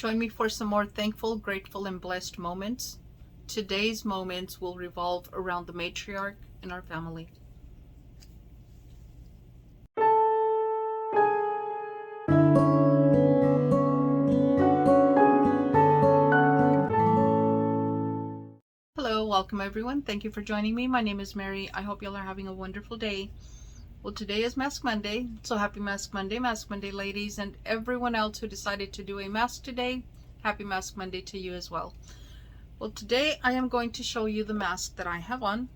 Join me for some more thankful, grateful, and blessed moments. Today's moments will revolve around the matriarch in our family. Hello, welcome everyone. Thank you for joining me. My name is Mary. I hope y'all are having a wonderful day. Well, today is Mask Monday, so happy Mask Monday, ladies, and everyone else who decided to do a mask today. Happy Mask Monday to you as well. Well, today I am going to show you the mask that I have on,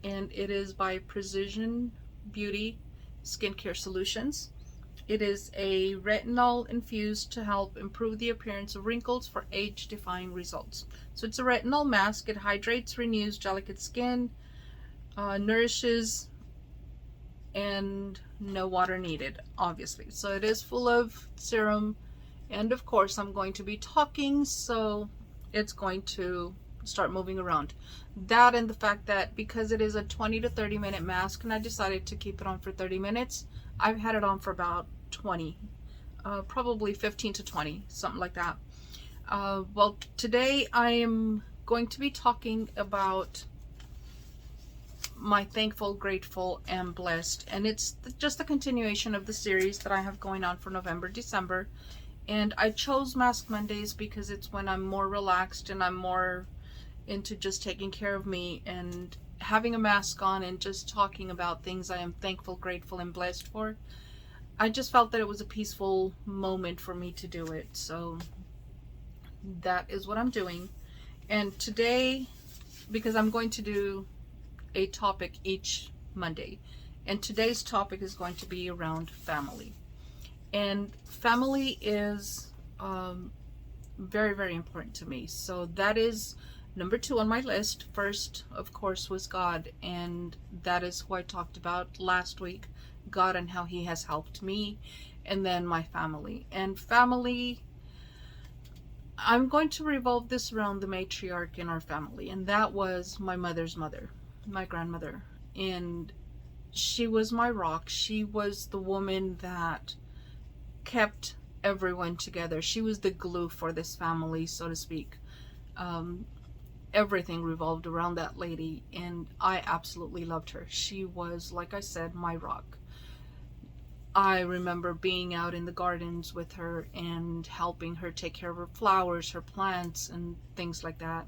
and it is by Precision Beauty Skincare Solutions. It is a retinol infused to help improve the appearance of wrinkles for age-defying results. So it's a retinol mask. It hydrates, renews delicate skin, nourishes, and no water needed, obviously. So it is full of serum, and of course I'm going to be talking, so it's going to start moving around. That and the fact that because it is a 20 to 30 minute mask and I decided to keep it on for 30 minutes, I've had it on for about 20, probably 15 to 20, something like that. Well, today I am going to be talking about my thankful, grateful, and blessed, and it's just a continuation of the series that I have going on for November, December. And I chose Mask Mondays because it's when I'm more relaxed and I'm more into just taking care of me and having a mask on and just talking about things I am thankful, grateful, and blessed for. I just felt that it was a peaceful moment for me to do it, so that is what I'm doing. And today, because I'm going to do a topic each Monday, and today's topic is going to be around family. And family is very, very important to me. So that is number 2 on my list. First, of course, was God, and that is who I talked about last week, God and how he has helped me, and then my family. And family, I'm going to revolve this around the matriarch in our family, and that was my mother's mother, my grandmother. And she was my rock. She was the woman that kept everyone together. She was the glue for this family, so to speak. Everything revolved around that lady, and I absolutely loved her. She was, like I said, my rock. I remember being out in the gardens with her and helping her take care of her flowers, her plants, and things like that.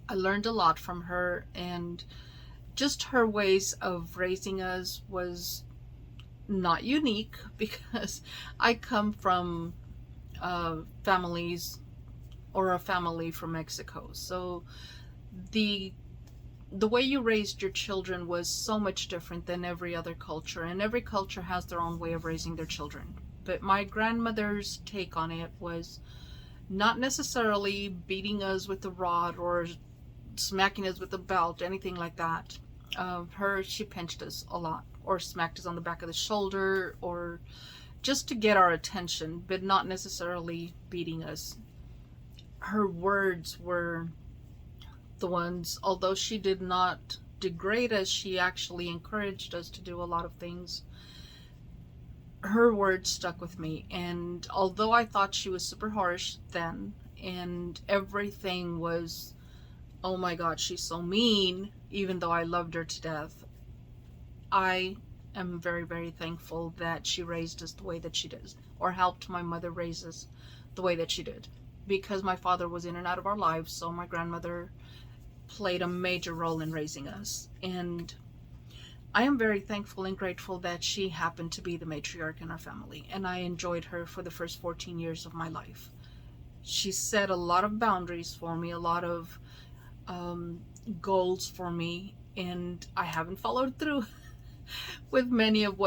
I learned a lot from her, and just her ways of raising us was not unique, because I come from families, or a family from Mexico. So the way you raised your children was so much different than every other culture, and every culture has their own way of raising their children. But my grandmother's take on it was not necessarily beating us with a rod or smacking us with a belt, anything like that. She pinched us a lot, or smacked us on the back of the shoulder, or just to get our attention, but not necessarily beating us. Her words were the ones, although she did not degrade us, she actually encouraged us to do a lot of things. Her words stuck with me, and although I thought she was super harsh then, and everything was, oh my God, she's so mean, even though I loved her to death, I am very, very thankful that she raised us the way that she did, or helped my mother raise us the way that she did, because my father was in and out of our lives, so my grandmother played a major role in raising us. And I am very thankful and grateful that she happened to be the matriarch in our family, and I enjoyed her for the first 14 years of my life. She set a lot of boundaries for me, a lot of goals for me, and I haven't followed through with many of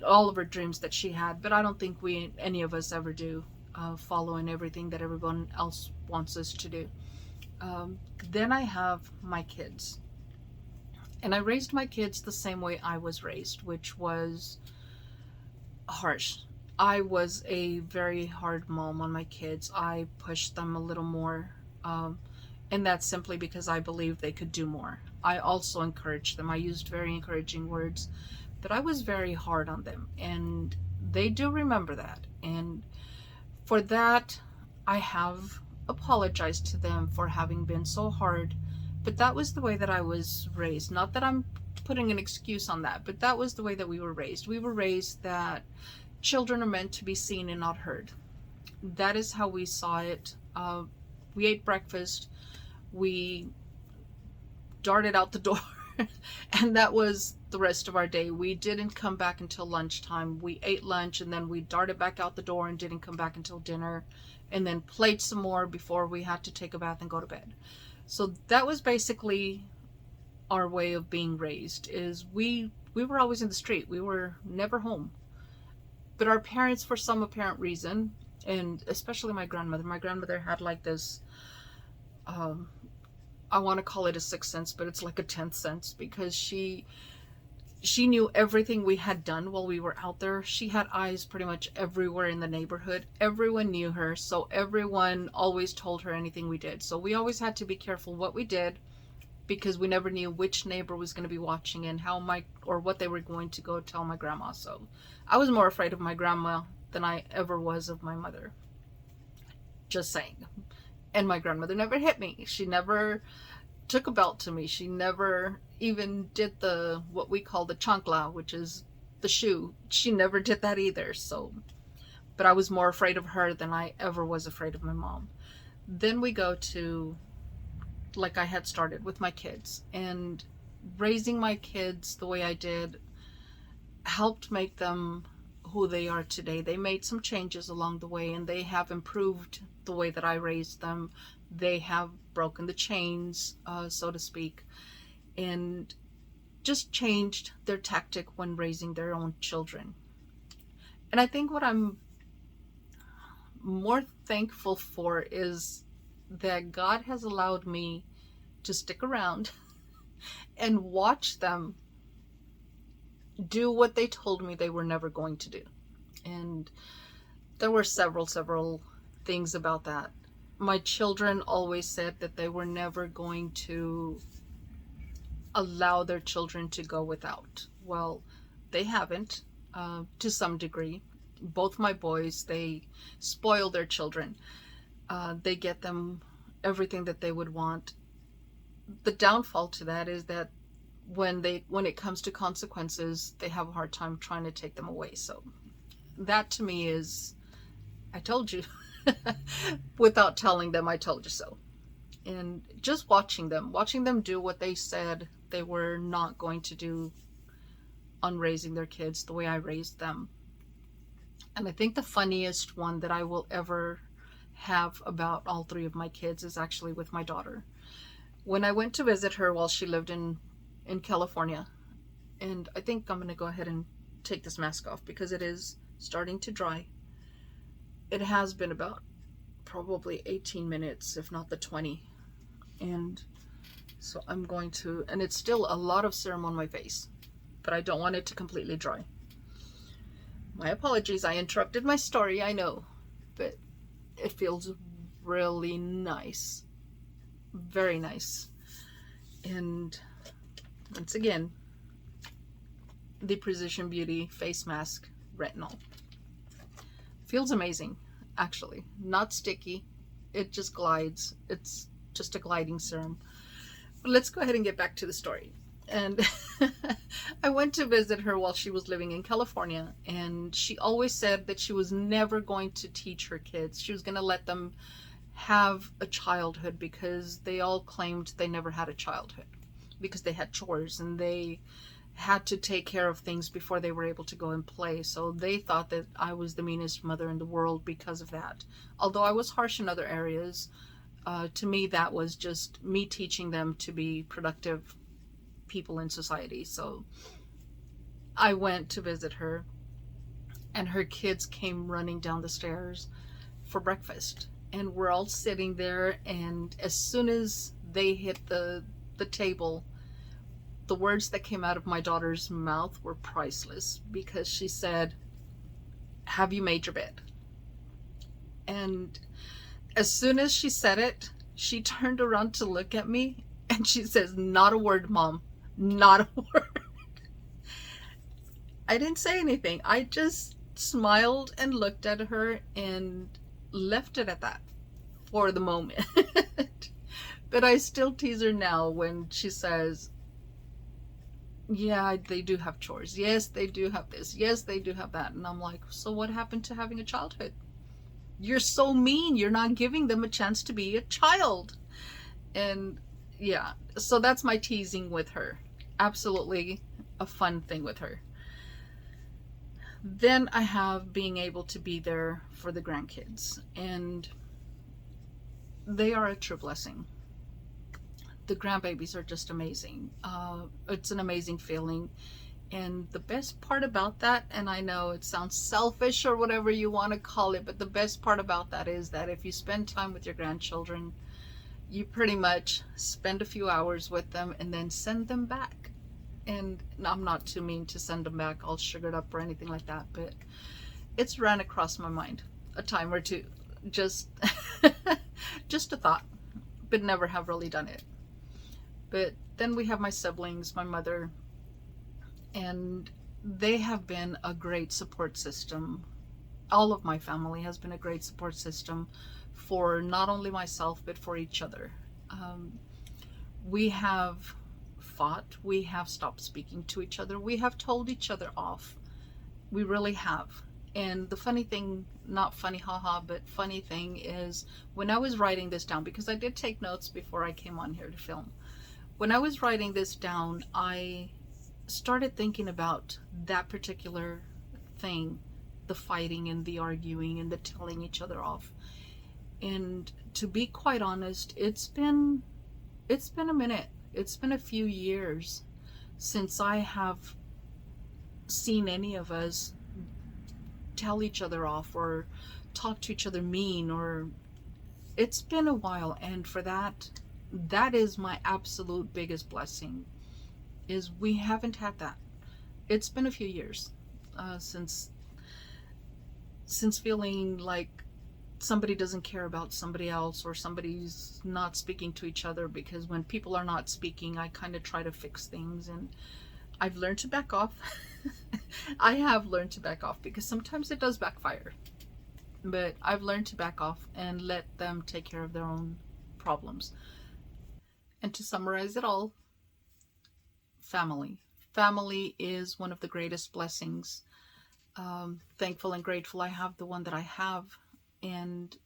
all of her dreams that she had, but I don't think any of us ever do, following everything that everyone else wants us to do. Then I have my kids, and I raised my kids the same way I was raised, which was harsh. I was a very hard mom on my kids. I pushed them a little more, and that's simply because I believed they could do more. I also encouraged them. I used very encouraging words, but I was very hard on them, and they do remember that. And For that, I have apologized to them for having been so hard, but that was the way that I was raised. Not that I'm putting an excuse on that, but that was the way that we were raised. We were raised that children are meant to be seen and not heard. That is how we saw it. We ate breakfast, we darted out the door, and that was the rest of our day. We didn't come back until lunchtime. We ate lunch and then we darted back out the door and didn't come back until dinner, and then played some more before we had to take a bath and go to bed. So that was basically our way of being raised. Is we were always in the street. We were never home. But our parents, for some apparent reason, and especially my grandmother had like this, I want to call it a sixth sense, but it's like a 10th sense, because she knew everything we had done while we were out there. She had eyes pretty much everywhere in the neighborhood. Everyone knew her, so everyone always told her anything we did. So we always had to be careful what we did, because we never knew which neighbor was going to be watching and what they were going to go tell my grandma. So I was more afraid of my grandma than I ever was of my mother. Just saying. And my grandmother never hit me. She never took a belt to me. She never even did what we call the chancla, which is the shoe. She never did that either. So, but I was more afraid of her than I ever was afraid of my mom. Then we go to, like I had started with my kids, and raising my kids the way I did helped make them who they are today. They made some changes along the way, and they have improved the way that I raised them. They have broken the chains, so to speak, and just changed their tactic when raising their own children. And I think what I'm more thankful for is that God has allowed me to stick around and watch them do what they told me they were never going to do. And there were several things about that. My children always said that they were never going to allow their children to go without. Well, they haven't, to some degree. Both my boys, they spoil their children. They get them everything that they would want. The downfall to that is that when it comes to consequences, they have a hard time trying to take them away. So that to me is, I told you. Without telling them I told you so. And just watching them do what they said they were not going to do on raising their kids the way I raised them. And I think the funniest one that I will ever have about all three of my kids is actually with my daughter. When I went to visit her while she lived in California, and I think I'm going to go ahead and take this mask off because it is starting to dry. It has been about probably 18 minutes, if not the 20. And so I'm going to, and it's still a lot of serum on my face, but I don't want it to completely dry. My apologies, I interrupted my story, I know, but it feels really nice. Very nice. And once again, the Precision Beauty face mask retinol. Feels amazing, actually. Not sticky. It just glides. It's just a gliding serum. But let's go ahead and get back to the story. And I went to visit her while she was living in California, and she always said that she was never going to teach her kids. She was going to let them have a childhood, because they all claimed they never had a childhood because they had chores and they had to take care of things before they were able to go and play. So they thought that I was the meanest mother in the world because of that. Although I was harsh in other areas, to me that was just me teaching them to be productive people in society. So I went to visit her, and her kids came running down the stairs for breakfast, and we're all sitting there, and as soon as they hit the table, the words that came out of my daughter's mouth were priceless, because she said, "Have you made your bed?" And as soon as she said it, she turned around to look at me, and she says, "Not a word, Mom, not a word." I didn't say anything. I just smiled and looked at her, and left it at that for the moment. But I still tease her now when she says, yeah, they do have chores. Yes, they do have this. Yes, they do have that. And I'm like, so what happened to having a childhood? You're so mean. You're not giving them a chance to be a child. And yeah, so that's my teasing with her. Absolutely a fun thing with her. Then I have being able to be there for the grandkids, and they are a true blessing. The grandbabies are just amazing. It's an amazing feeling. And the best part about that, and I know it sounds selfish or whatever you want to call it, but the best part about that is that if you spend time with your grandchildren, you pretty much spend a few hours with them and then send them back. And I'm not too mean to send them back all sugared up or anything like that, but it's ran across my mind a time or two. Just just a thought, but never have really done it. But then we have my siblings, my mother, and they have been a great support system. All of my family has been a great support system for not only myself, but for each other. We have fought, we have stopped speaking to each other, we have told each other off. We really have. And the funny thing, not funny haha, but funny thing is, when I was writing this down, because I did take notes before I came on here to film, when I was writing this down, I started thinking about that particular thing, the fighting and the arguing and the telling each other off. And to be quite honest, it's been a minute. It's been a few years since I have seen any of us tell each other off or talk to each other mean, or it's been a while. And for that is my absolute biggest blessing, is we haven't had that. It's been a few years since feeling like somebody doesn't care about somebody else, or somebody's not speaking to each other, because when people are not speaking, I kind of try to fix things, and I've learned to back off. I have learned to back off, because sometimes it does backfire, but I've learned to back off and let them take care of their own problems. And to summarize it all, family. Family is one of the greatest blessings. Thankful and grateful I have the one that I have, and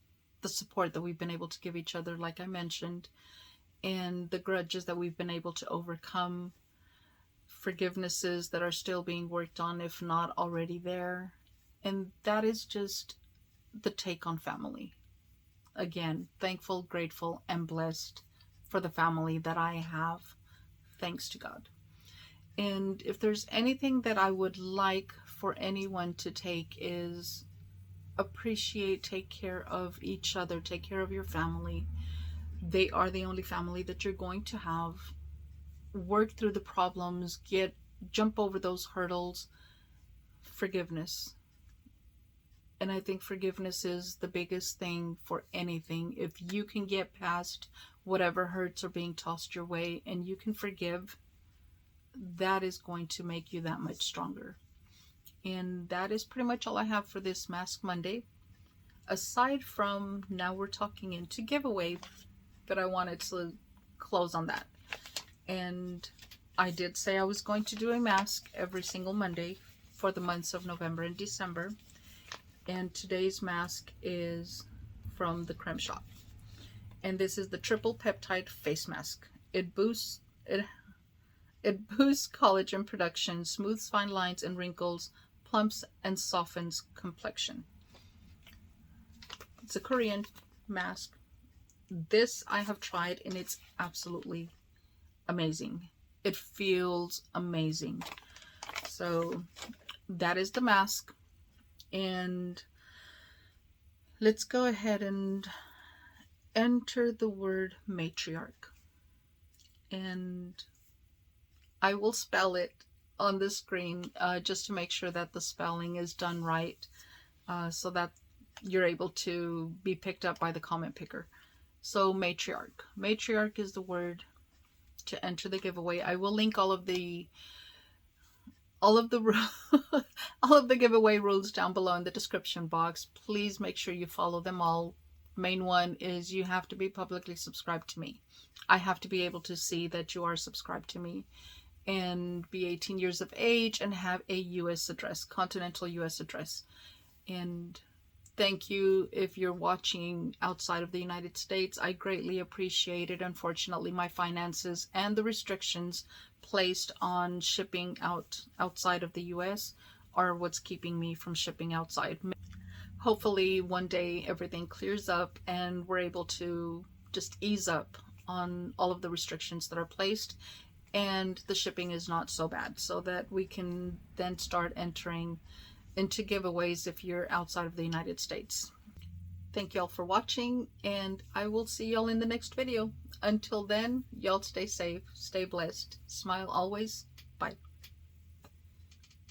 the support that we've been able to give each other, like I mentioned, and the grudges that we've been able to overcome, forgivenesses that are still being worked on, if not already there. And that is just the take on family. Again, thankful, grateful, and blessed for the family that I have, thanks to God. And if there's anything that I would like for anyone to take, is appreciate, take care of each other, take care of your family. They are the only family that you're going to have. Work through the problems, jump over those hurdles. Forgiveness. And I think forgiveness is the biggest thing for anything. If you can get past whatever hurts are being tossed your way, and you can forgive, that is going to make you that much stronger. And that is pretty much all I have for this Mask Monday. Aside from, now we're talking into giveaway, but I wanted to close on that. And I did say I was going to do a mask every single Monday for the months of November and December. And today's mask is from the Creme Shop. And this is the triple peptide face mask. It boosts collagen production, smooths fine lines and wrinkles, plumps and softens complexion. It's a Korean mask. This I have tried, and it's absolutely amazing. It feels amazing. So that is the mask. And let's go ahead and enter the word matriarch. And I will spell it on the screen just to make sure that the spelling is done right, so that you're able to be picked up by the comment picker. So matriarch. Matriarch is the word to enter the giveaway. I will link all of the all of the all of the giveaway rules down below in the description box. Please make sure you follow them all. Main one is you have to be publicly subscribed to me. I have to be able to see that you are subscribed to me, and be 18 years of age and have a US address, continental US address. And thank you if you're watching outside of the United States. I greatly appreciate it. Unfortunately, my finances and the restrictions placed on shipping outside of the US are what's keeping me from shipping outside. Hopefully one day everything clears up and we're able to just ease up on all of the restrictions that are placed, and the shipping is not so bad, so that we can then start entering into giveaways if you're outside of the United States. Thank y'all for watching, and I will see y'all in the next video. Until then, y'all stay safe, stay blessed, smile always. Bye.